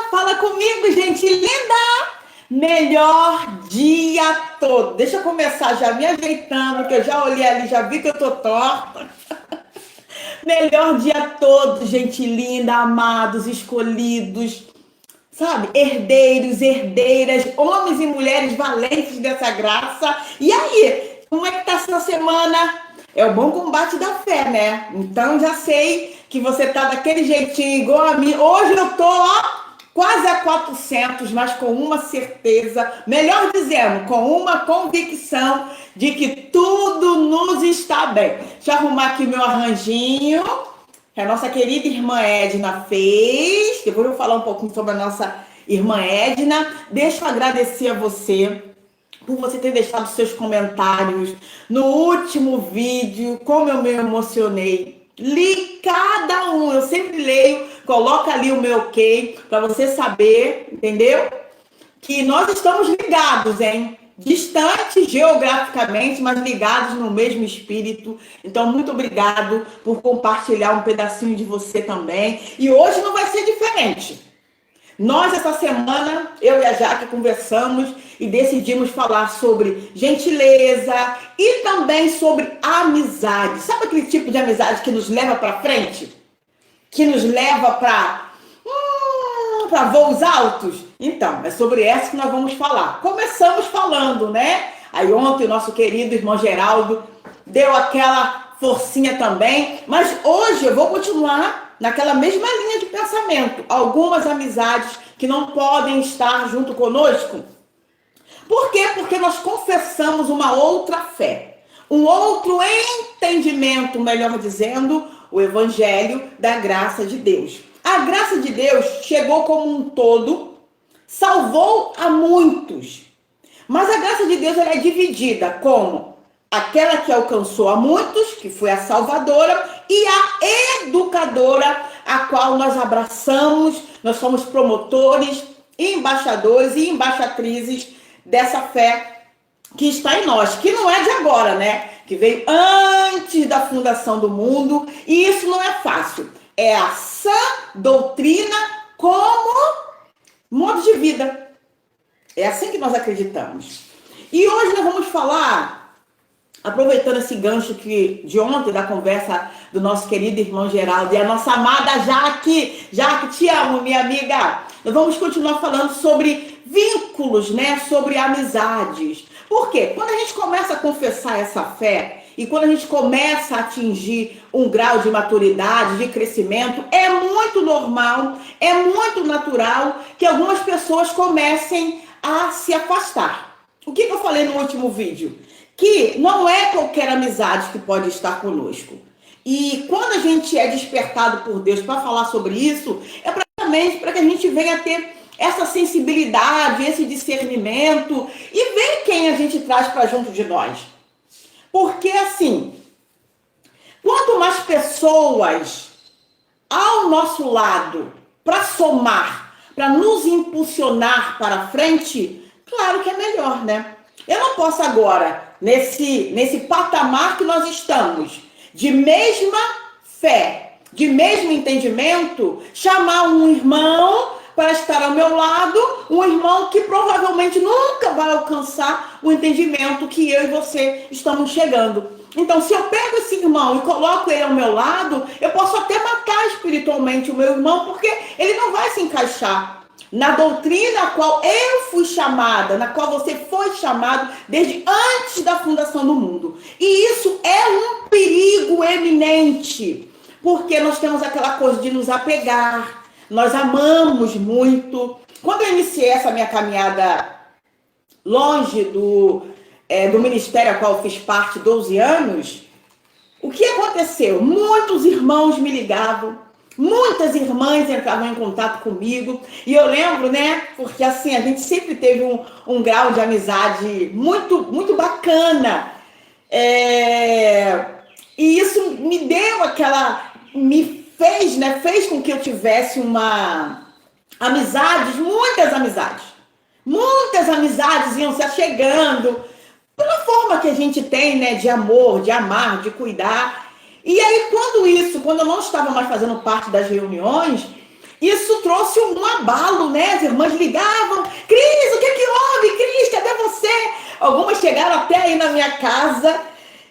Fala comigo, gente linda! Melhor dia todo. Deixa eu começar já me ajeitando, que eu já olhei ali, já vi que eu tô torta. Melhor dia todo, gente linda, amados, escolhidos, sabe? Herdeiros, herdeiras, homens e mulheres valentes dessa graça. E aí, como é que tá essa semana? É o bom combate da fé, né? Então já sei que você tá daquele jeitinho igual a mim. Hoje eu tô, ó, quase a 400, mas com uma certeza, melhor dizendo, com uma convicção de que tudo nos está bem. Deixa eu arrumar aqui meu arranjinho, que a nossa querida irmã Edna fez. Depois eu vou falar um pouquinho sobre a nossa irmã Edna. Deixa eu agradecer a você por você ter deixado seus comentários no último vídeo, como eu me emocionei. Li cada um, eu sempre leio, coloca ali o meu ok, para você saber, entendeu? Que nós estamos ligados, hein? Distantes geograficamente, mas ligados no mesmo espírito. Então, muito obrigado por compartilhar um pedacinho de você também. E hoje não vai ser diferente. Nós, essa semana, eu e a Jaque conversamos e decidimos falar sobre gentileza e também sobre amizade. Sabe aquele tipo de amizade que nos leva para frente? Que nos leva para voos altos? Então, é sobre essa que nós vamos falar. Começamos falando, né? Aí ontem o nosso querido irmão Geraldo deu aquela forcinha também, mas hoje eu vou continuar naquela mesma linha de pensamento. Algumas amizades que não podem estar junto conosco. Por quê? Porque nós confessamos uma outra fé, um outro entendimento, melhor dizendo, o evangelho da graça de Deus. A graça de Deus chegou como um todo, salvou a muitos. Mas a graça de Deus ela é dividida como aquela que alcançou a muitos, que foi a salvadora, e a educadora, a qual nós abraçamos, nós somos promotores, embaixadores e embaixatrizes dessa fé que está em nós, que não é de agora, né? Que veio antes da fundação do mundo, e isso não é fácil. É a sã doutrina como modo de vida. É assim que nós acreditamos. E hoje nós vamos falar, aproveitando esse gancho de ontem, da conversa do nosso querido irmão Geraldo e a nossa amada Jaque. Jaque, te amo, minha amiga. Nós vamos continuar falando sobre vínculos, né? Sobre amizades. Por quê? Quando a gente começa a confessar essa fé e quando a gente começa a atingir um grau de maturidade, de crescimento, é muito normal, é muito natural que algumas pessoas comecem a se afastar. O que eu falei no último vídeo? Que não é qualquer amizade que pode estar conosco. E quando a gente é despertado por Deus para falar sobre isso, é praticamente para que a gente venha ter essa sensibilidade, esse discernimento e ver quem a gente traz para junto de nós. Porque assim, quanto mais pessoas ao nosso lado para somar, para nos impulsionar para frente, claro que é melhor, né? Eu não posso agora, nesse patamar que nós estamos, de mesma fé, de mesmo entendimento, chamar um irmão para estar ao meu lado, um irmão que provavelmente nunca vai alcançar o entendimento que eu e você estamos chegando. Então, se eu pego esse irmão e coloco ele ao meu lado, eu posso até matar espiritualmente o meu irmão, porque ele não vai se encaixar na doutrina a qual eu fui chamada, na qual você foi chamado desde antes da fundação do mundo. E isso é um perigo eminente, porque nós temos aquela coisa de nos apegar, nós amamos muito. Quando eu iniciei essa minha caminhada longe do ministério a qual eu fiz parte 12 anos, o que aconteceu? Muitos irmãos me ligavam, muitas irmãs entravam em contato comigo, e eu lembro, né, porque assim, a gente sempre teve um grau de amizade muito, muito bacana, e isso me deu fez com que eu tivesse muitas amizades iam se achegando, pela forma que a gente tem, né, de amor, de amar, de cuidar. E aí, quando eu não estava mais fazendo parte das reuniões, Isso trouxe um abalo, né? As irmãs ligavam, Cris, o que que houve? Cris, cadê você? Algumas chegaram até aí na minha casa,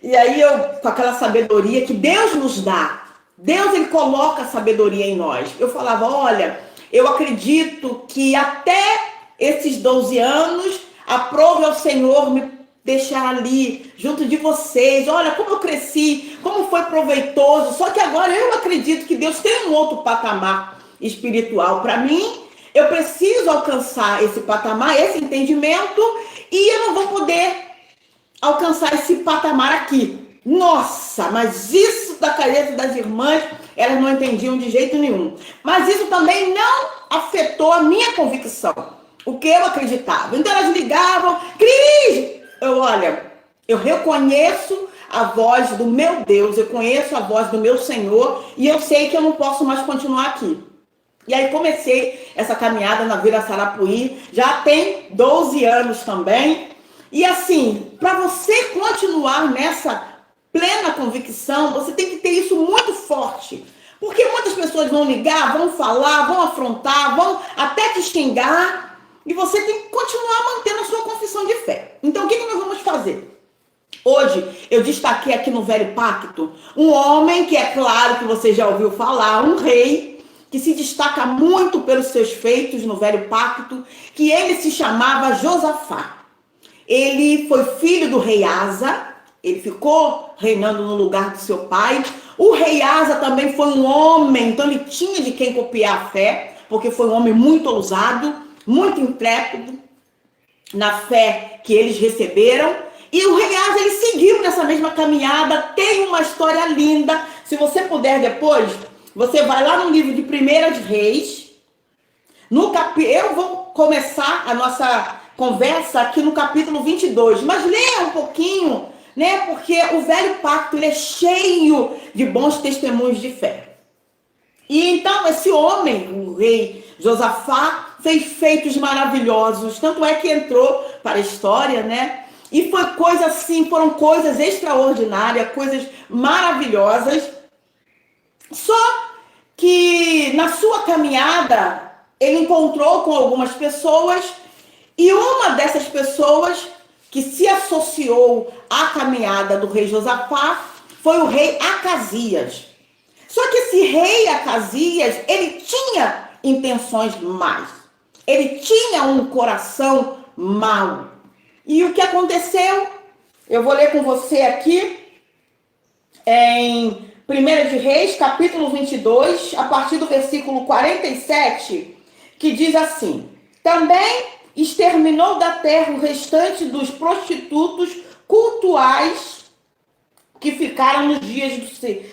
e aí eu, com aquela sabedoria que Deus nos dá, Deus, ele coloca a sabedoria em nós. Eu falava, olha, eu acredito que até esses 12 anos, aprove ao Senhor me deixar ali, junto de vocês. Olha como eu cresci, como foi proveitoso. Só que agora eu acredito que Deus tem um outro patamar espiritual para mim. Eu preciso alcançar esse patamar, esse entendimento, e eu não vou poder alcançar esse patamar aqui. Nossa, mas isso da cabeça das irmãs, elas não entendiam de jeito nenhum. Mas isso também não afetou a minha convicção, o que eu acreditava. Então elas ligavam, Cris, eu reconheço a voz do meu Deus, eu conheço a voz do meu Senhor, e eu sei que eu não posso mais continuar aqui. E aí comecei essa caminhada na Vila Sarapuí, já tem 12 anos também. E assim, para você continuar nessa plena convicção, você tem que ter isso muito forte. Porque muitas pessoas vão ligar, vão falar, vão afrontar, vão até te xingar, e você tem que continuar mantendo a sua confissão de fé. Então, o que nós vamos fazer? Hoje, eu destaquei aqui no Velho Pacto, um homem que é claro que você já ouviu falar, um rei, que se destaca muito pelos seus feitos no Velho Pacto, que ele se chamava Josafá. Ele foi filho do rei Asa, ele ficou reinando no lugar do seu pai. O rei Asa também foi um homem, então ele tinha de quem copiar a fé, porque foi um homem muito ousado, muito intrépido na fé que eles receberam. E o rei Asa, ele seguiu nessa mesma caminhada, tem uma história linda. Se você puder depois, você vai lá no livro de 1 Reis. Eu vou começar a nossa conversa aqui no capítulo 22, mas leia um pouquinho, né? Porque o Velho Pacto, ele é cheio de bons testemunhos de fé. E então esse homem, o rei Josafá, fez feitos maravilhosos, tanto é que entrou para a história, né? E foi coisa assim, foram coisas extraordinárias, coisas maravilhosas. Só que na sua caminhada, ele encontrou com algumas pessoas, e uma dessas pessoas que se associou à caminhada do rei Josafá foi o rei Acasias. Só que esse rei Acasias, ele tinha intenções más. Ele tinha um coração mau. E o que aconteceu? Eu vou ler com você aqui em 1 de Reis, capítulo 22, a partir do versículo 47, que diz assim: também exterminou da terra o restante dos prostitutos cultuais que ficaram nos dias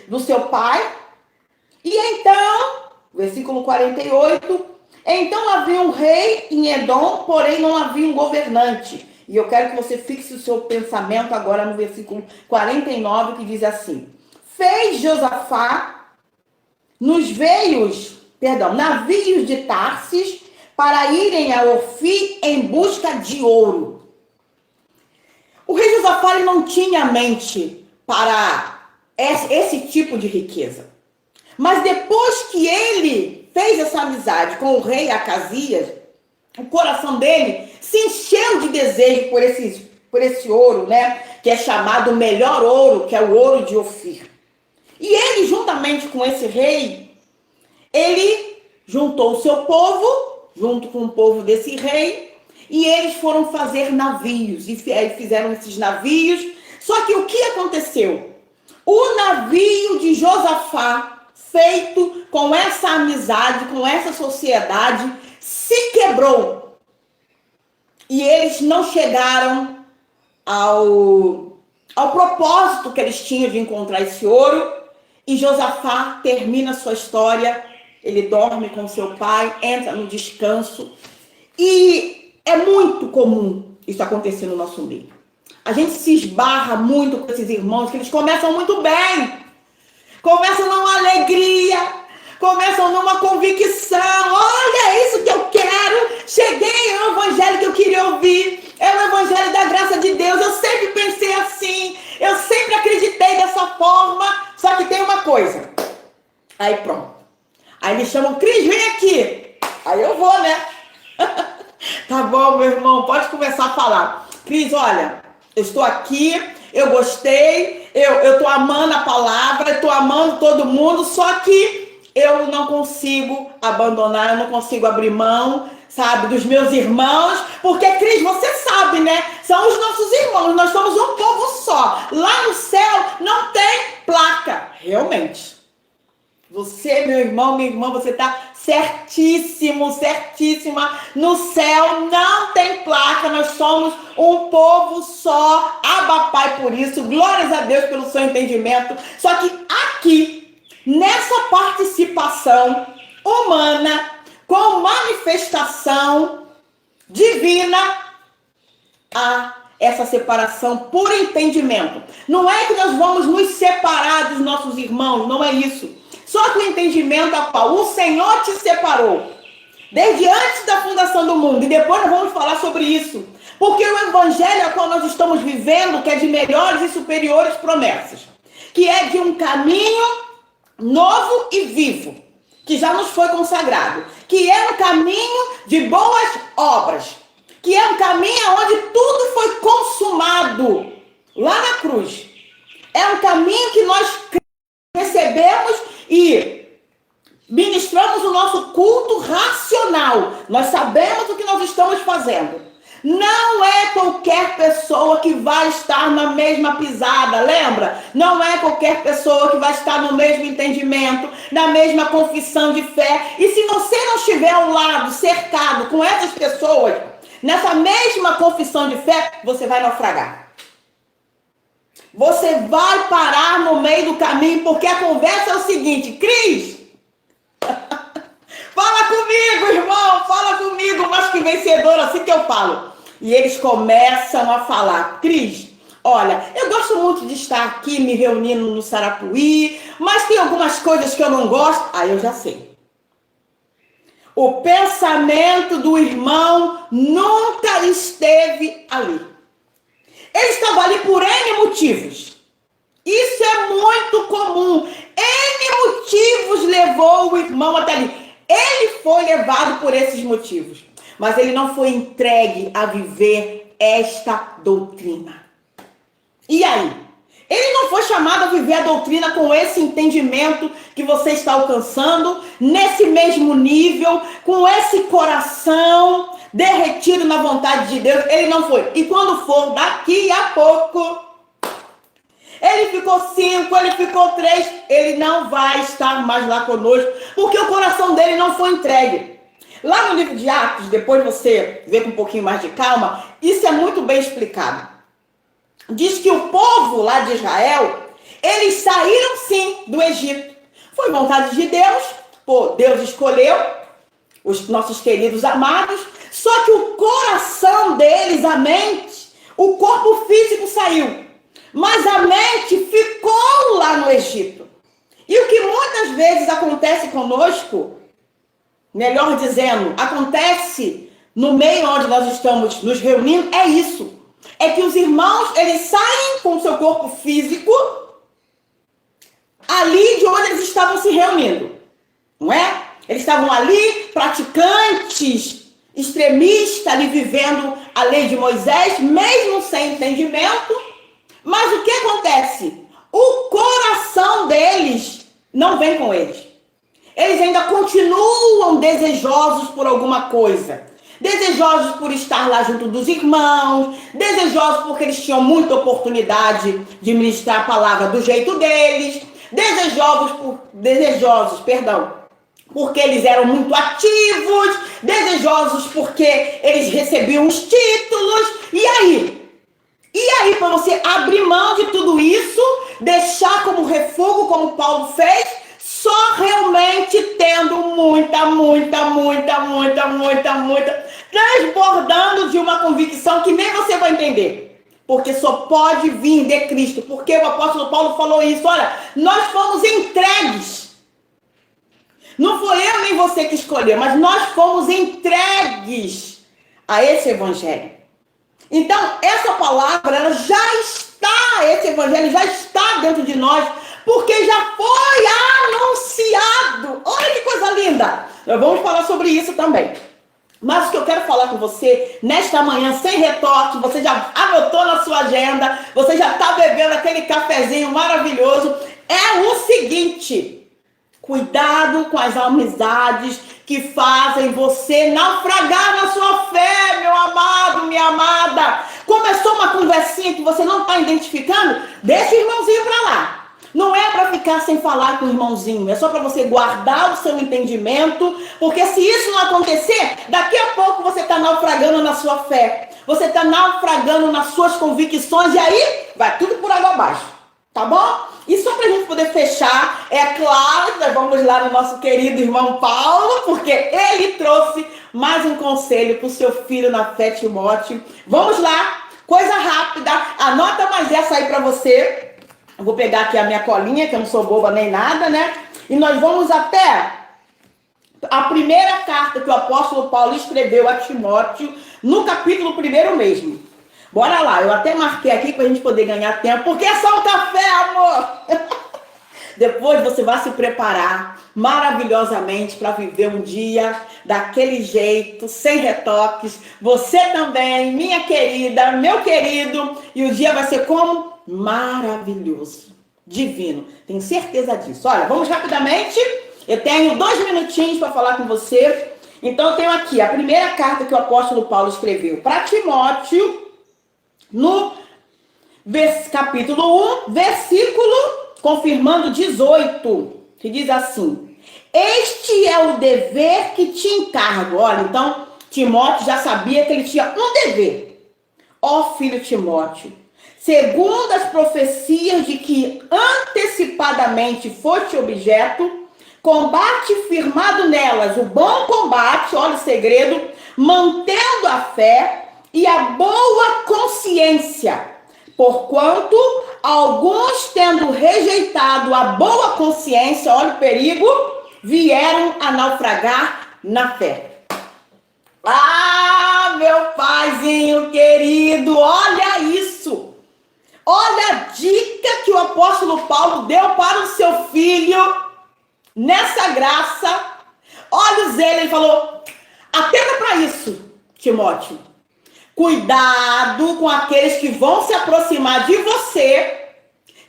do seu pai. E então, versículo 48, então havia um rei em Edom, porém não havia um governante. E eu quero que você fixe o seu pensamento agora no versículo 49, que diz assim: fez Josafá navios de Tarsis para irem a Ofir em busca de ouro. O rei Josafá não tinha mente para esse tipo de riqueza. Mas depois que ele fez essa amizade com o rei Acasias, o coração dele se encheu de desejo por esse ouro, né? Que é chamado o melhor ouro, que é o ouro de Ofir. E ele, juntamente com esse rei, ele juntou o seu povo, junto com o povo desse rei, e eles foram fazer navios, e fizeram esses navios. Só que o que aconteceu? O navio de Josafá, feito com essa amizade, com essa sociedade, se quebrou. E eles não chegaram ao propósito que eles tinham de encontrar esse ouro. E Josafá termina sua história, ele dorme com seu pai, entra no descanso. E é muito comum isso acontecer no nosso meio. A gente se esbarra muito com esses irmãos, que eles começam muito bem, começam numa alegria, começam numa convicção. Olha, é isso que eu quero. Cheguei ao evangelho que eu queria ouvir. É o evangelho da graça de Deus. Eu sempre pensei assim. Eu sempre acreditei dessa forma. Só que tem uma coisa. Aí pronto. Aí me chamam, Cris, vem aqui. Aí eu vou, né? Tá bom, meu irmão, pode começar a falar. Cris, olha, eu estou aqui, eu gostei, eu tô amando a palavra, eu tô amando todo mundo, só que eu não consigo abandonar, eu não consigo abrir mão, sabe, dos meus irmãos, porque, Cris, você sabe, né? São os nossos irmãos, nós somos um povo só. Lá no céu não tem placa, realmente. Você, meu irmão, minha irmã, você está certíssimo, certíssima. No céu não tem placa, nós somos um povo só. Aba, Pai, por isso. Glórias a Deus pelo seu entendimento. Só que aqui, nessa participação humana, com manifestação divina, há essa separação por entendimento. Não é que nós vamos nos separar dos nossos irmãos, não é isso. Só que o entendimento é qual? O Senhor te separou desde antes da fundação do mundo. E depois nós vamos falar sobre isso. Porque o evangelho a qual nós estamos vivendo, que é de melhores e superiores promessas, que é de um caminho novo e vivo, que já nos foi consagrado, que é um caminho de boas obras, que é um caminho onde tudo foi consumado lá na cruz. É um caminho que nós recebemos e ministramos o nosso culto racional. Nós sabemos o que nós estamos fazendo. Não é qualquer pessoa que vai estar na mesma pisada, lembra? Não é qualquer pessoa que vai estar no mesmo entendimento, na mesma confissão de fé. E se você não estiver ao lado, cercado com essas pessoas, nessa mesma confissão de fé, você vai naufragar. Você vai parar no meio do caminho, porque a conversa é o seguinte, Cris, fala comigo, irmão, fala comigo, mais que vencedor, assim que eu falo. E eles começam a falar, Cris, olha, eu gosto muito de estar aqui me reunindo no Sarapuí, mas tem algumas coisas que eu não gosto. Aí eu já sei. O pensamento do irmão nunca esteve ali. Ele estava ali por N motivos. Isso é muito comum. N motivos levou o irmão até ali. Ele foi levado por esses motivos. Mas ele não foi entregue a viver esta doutrina. E aí? Ele não foi chamado a viver a doutrina com esse entendimento que você está alcançando, nesse mesmo nível, com esse coração derretido na vontade de Deus. Ele não foi. E quando for daqui a pouco, ele ficou 5, ele ficou 3, ele não vai estar mais lá conosco, porque o coração dele não foi entregue. Lá no livro de Atos, depois você vê com um pouquinho mais de calma, isso é muito bem explicado. Diz que o povo lá de Israel, eles saíram sim do Egito. Foi vontade de Deus, pô, Deus escolheu os nossos queridos amados, só que o coração deles, a mente, o corpo físico saiu, mas a mente ficou lá no Egito. E o que muitas vezes acontece conosco, melhor dizendo, acontece no meio onde nós estamos nos reunindo, é isso. É que os irmãos, eles saem com o seu corpo físico ali de onde eles estavam se reunindo, não é? Eles estavam ali, praticantes, extremistas, ali vivendo a lei de Moisés, mesmo sem entendimento. Mas o que acontece? O coração deles não vem com eles. Eles ainda continuam desejosos por alguma coisa. Desejosos por estar lá junto dos irmãos, desejosos porque eles tinham muita oportunidade de ministrar a palavra do jeito deles, desejosos, porque eles eram muito ativos, desejosos porque eles recebiam os títulos. E aí? E aí, para você abrir mão de tudo isso, deixar como refúgio, como Paulo fez, só realmente tendo muita, transbordando de uma convicção que nem você vai entender. Porque só pode vir de Cristo. Porque o apóstolo Paulo falou isso. Olha, nós fomos entregues. Não foi eu nem você que escolheu, mas nós fomos entregues a esse evangelho. Então, essa palavra, ela já está, esse evangelho já está dentro de nós, porque já foi anunciado. Olha que coisa linda. Nós vamos falar sobre isso também. Mas o que eu quero falar com você, nesta manhã, sem retoque, você já anotou na sua agenda, você já está bebendo aquele cafezinho maravilhoso, é o seguinte: cuidado com as amizades que fazem você naufragar na sua fé, meu amado, minha amada. Começou uma conversinha que você não está identificando? Deixa o irmãozinho para lá. Não é para ficar sem falar com o irmãozinho, é só para você guardar o seu entendimento, porque se isso não acontecer, daqui a pouco você está naufragando na sua fé, você está naufragando nas suas convicções, e aí vai tudo por água abaixo, tá bom? E só para a gente poder fechar, é claro que nós vamos lá no nosso querido irmão Paulo, porque ele trouxe mais um conselho para o seu filho na fé, Timóteo. Vamos lá, coisa rápida, anota mais essa aí para você. Eu vou pegar aqui a minha colinha, que eu não sou boba nem nada, né? E nós vamos até a primeira carta que o apóstolo Paulo escreveu a Timóteo, no capítulo 1 mesmo. Bora lá, eu até marquei aqui para a gente poder ganhar tempo, porque é só um café, amor! Depois você vai se preparar maravilhosamente para viver um dia daquele jeito, sem retoques. Você também, minha querida, meu querido, e o dia vai ser como? Maravilhoso, divino, tenho certeza disso. Olha, vamos rapidamente, eu tenho 2 minutinhos para falar com você. Então eu tenho aqui a primeira carta que o apóstolo Paulo escreveu para Timóteo, no capítulo 1, versículo, confirmando 18, que diz assim: este é o dever que te encargo. Olha, então Timóteo já sabia que ele tinha um dever. Ó filho Timóteo, segundo as profecias de que antecipadamente foste objeto, combate firmado nelas o bom combate, olha o segredo, mantendo a fé e a boa consciência. Porquanto alguns, tendo rejeitado a boa consciência, olha o perigo, vieram a naufragar na fé. Ah, meu paizinho querido, olha isso. Olha a dica que o apóstolo Paulo deu para o seu filho nessa graça. Olha o zelo, ele falou: atenta para isso, Timóteo. Cuidado com aqueles que vão se aproximar de você,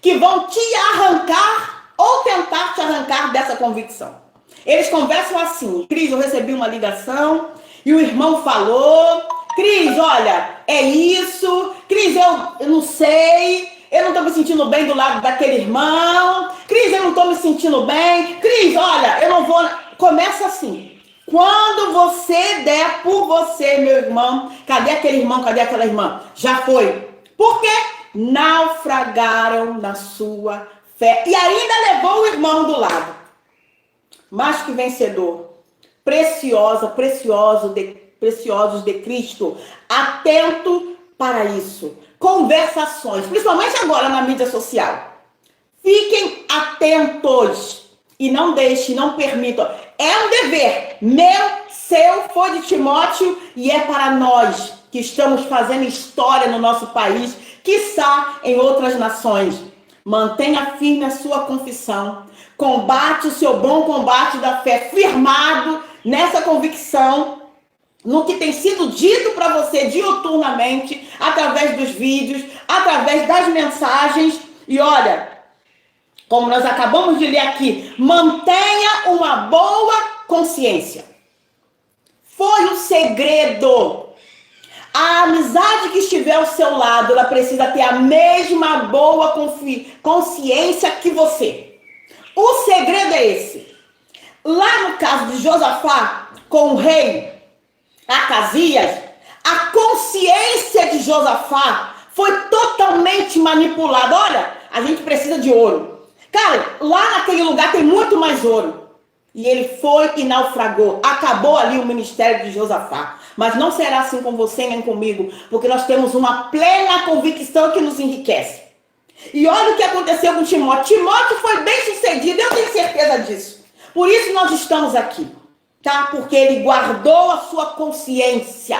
que vão te arrancar ou tentar te arrancar dessa convicção. Eles conversam assim: Cris, eu recebi uma ligação e o irmão falou. Cris, olha, é isso. Cris, eu não sei. Eu não estou me sentindo bem do lado daquele irmão. Cris, eu não estou me sentindo bem. Cris, olha, eu não vou... Começa assim. Quando você der por você, meu irmão, cadê aquele irmão, cadê aquela irmã? Já foi. Por quê? Naufragaram na sua fé. E ainda levou o irmão do lado. Mais que vencedor. Preciosos de Cristo. Atento para isso. Conversações, principalmente agora na mídia social. Fiquem atentos e não deixem, não permitam. É um dever meu, seu, foi de Timóteo e é para nós que estamos fazendo história no nosso país, quiçá em outras nações. Mantenha firme a sua confissão. Combate o seu bom combate da fé, firmado nessa convicção, no que tem sido dito para você diuturnamente, através dos vídeos, através das mensagens. E olha, como nós acabamos de ler aqui, mantenha uma boa consciência. Foi um segredo. A amizade que estiver ao seu lado, ela precisa ter a mesma boa consciência que você. O segredo é esse. Lá no caso de Josafá, com o rei Acasias, a consciência de Josafá foi totalmente manipulada. Olha, a gente precisa de ouro. Cara, lá naquele lugar tem muito mais ouro. E ele foi e naufragou. Acabou ali o ministério de Josafá. Mas não será assim com você nem comigo, porque nós temos uma plena convicção que nos enriquece. E olha o que aconteceu com Timóteo. Timóteo foi bem sucedido, eu tenho certeza disso. Por isso nós estamos aqui, tá? Porque ele guardou a sua consciência.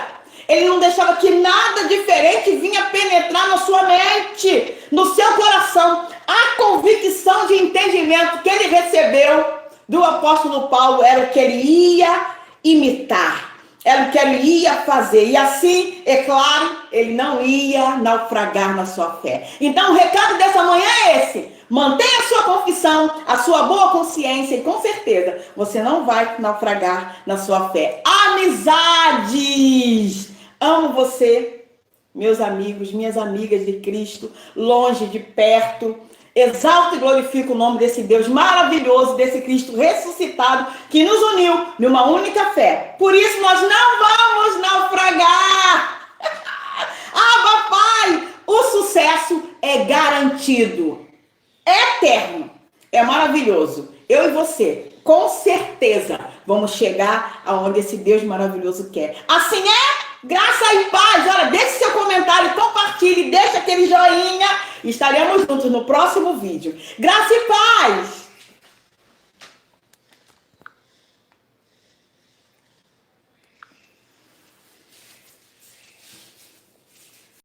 Ele não deixava que nada diferente vinha penetrar na sua mente, no seu coração. A convicção de entendimento que ele recebeu do apóstolo Paulo era o que ele ia imitar, era o que ele ia fazer. E assim, é claro, ele não ia naufragar na sua fé. Então, o recado dessa manhã é esse: mantenha a sua confissão, a sua boa consciência, e com certeza você não vai naufragar na sua fé. Amizades! Amo você, meus amigos, minhas amigas de Cristo, longe de perto. Exalto e glorifico o nome desse Deus maravilhoso, desse Cristo ressuscitado, que nos uniu numa única fé. Por isso nós não vamos naufragar. Ah, papai, o sucesso é garantido, é eterno, é maravilhoso. Eu e você, com certeza, vamos chegar aonde esse Deus maravilhoso quer. Assim é? Graça e paz. Olha, deixe seu comentário, compartilhe, deixa aquele joinha. Estaremos juntos no próximo vídeo. Graça e paz.